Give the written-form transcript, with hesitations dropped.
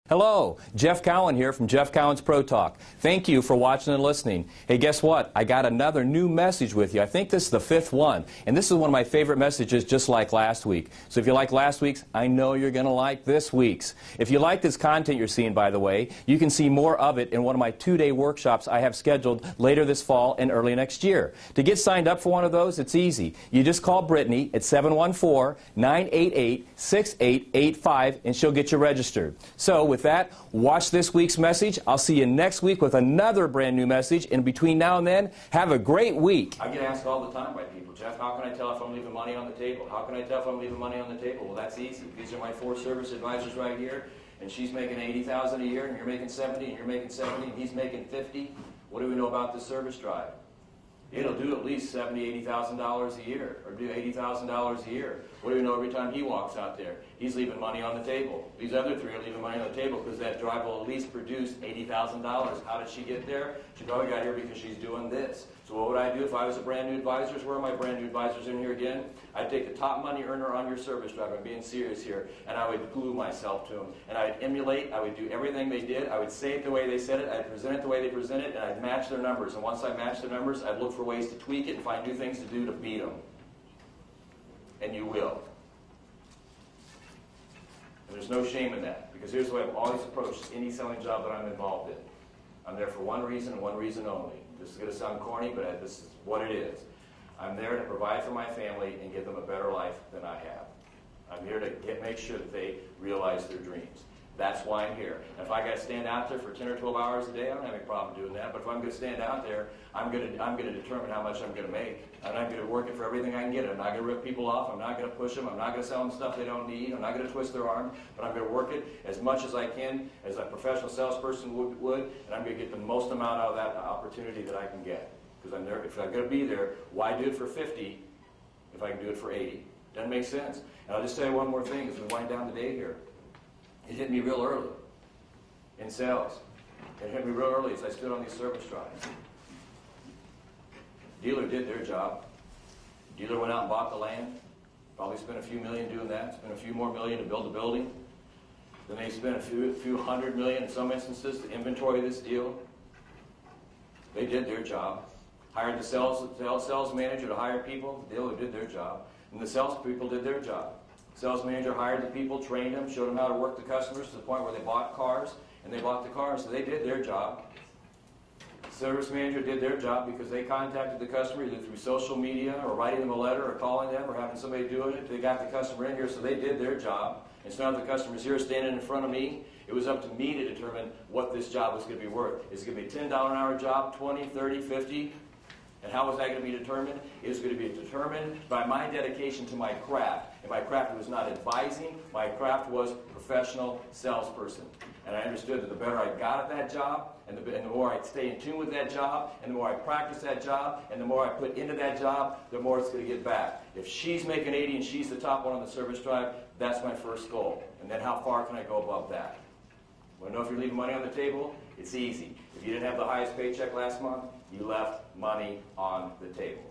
Hello, Jeff Cowan here from Jeff Cowan's Pro Talk. Thank you for watching and listening. Hey, guess what? I got another new message with you. I think this is the 5th one, and this is one of my favorite messages, just like last week. So if you like last week's, I know you're going to like this week's. If you like this content you're seeing, by the way, you can see more of it in one of my 2-day workshops I have scheduled later this fall and early next year. To get signed up for one of those, it's easy. You just call Brittany at 714-988-6885, and she'll get you registered. So with that, watch this week's message. I'll see you next week with another brand new message. And between now and then, have a great week. I get asked all the time by people, Jeff, how can I tell if I'm leaving money on the table? How can I tell if I'm leaving money on the table? Well, that's easy. These are my 4 service advisors right here, and she's making $80,000 a year, and you're making 70, and you're making 70, and he's making 50. What do we know about the service drive? It'll do at least $70,000, $80,000 a year, or do $80,000 a year. What do we know every time he walks out there? He's leaving money on the table. These other 3 are leaving money on the table because that drive will at least produce $80,000. How did she get there? She probably got here because she's doing this. So what would I do if I was a brand new advisor? Where are my brand new advisors in here again? I'd take the top money earner on your service drive. I'm being serious here. And I would glue myself to them. And I'd emulate. I would do everything they did. I would say it the way they said it. I'd present it the way they presented it. And I'd match their numbers. And once I matched their numbers, I'd look for ways to tweak it and find new things to do to beat them. And you will. And there's no shame in that, because here's the way I've always approached any selling job that I'm involved in. I'm there for one reason and one reason only. This is going to sound corny, but this is what it is. I'm there to provide for my family and give them a better life than I have. I'm here to make sure that they realize their dreams. That's why I'm here. And if I got to stand out there for 10 or 12 hours a day, I don't have any problem doing that. But if I'm going to stand out there, I'm going to determine how much I'm going to make. And I'm going to work it for everything I can get. I'm not going to rip people off. I'm not going to push them. I'm not going to sell them stuff they don't need. I'm not going to twist their arm. But I'm going to work it as much as I can, as a professional salesperson would. And I'm going to get the most amount out of that opportunity that I can get. Because I'm there. If I'm going to be there, why do it for 50 if I can do it for 80? Doesn't make sense. And I'll just say one more thing as we wind down the day here. It hit me real early in sales. It hit me real early as I stood on these service drives. Dealer did their job. Dealer went out and bought the land. Probably spent a few million doing that. Spent a few more million to build the building. Then they spent a few hundred million in some instances to inventory this deal. They did their job. Hired the sales manager to hire people. The dealer did their job. And the sales people did their job. Sales manager hired the people, trained them, showed them how to work the customers to the point where they bought cars, and they bought the cars, so they did their job. Service manager did their job because they contacted the customer either through social media or writing them a letter or calling them or having somebody do it. They got the customer in here, so they did their job. It's not the customer's here standing in front of me. It was up to me to determine what this job was going to be worth. Is it going to be a $10 an hour job, 20, 30, 50? And how was that going to be determined? It was going to be determined by my dedication to my craft. And my craft was not advising. My craft was professional salesperson. And I understood that the better I got at that job, and the more I stay in tune with that job, and the more I practice that job, and the more I put into that job, the more it's going to get back. If she's making 80 and she's the top one on the service drive, that's my first goal. And then how far can I go above that? Want to know if you're leaving money on the table? It's easy. If you didn't have the highest paycheck last month, you left money on the table.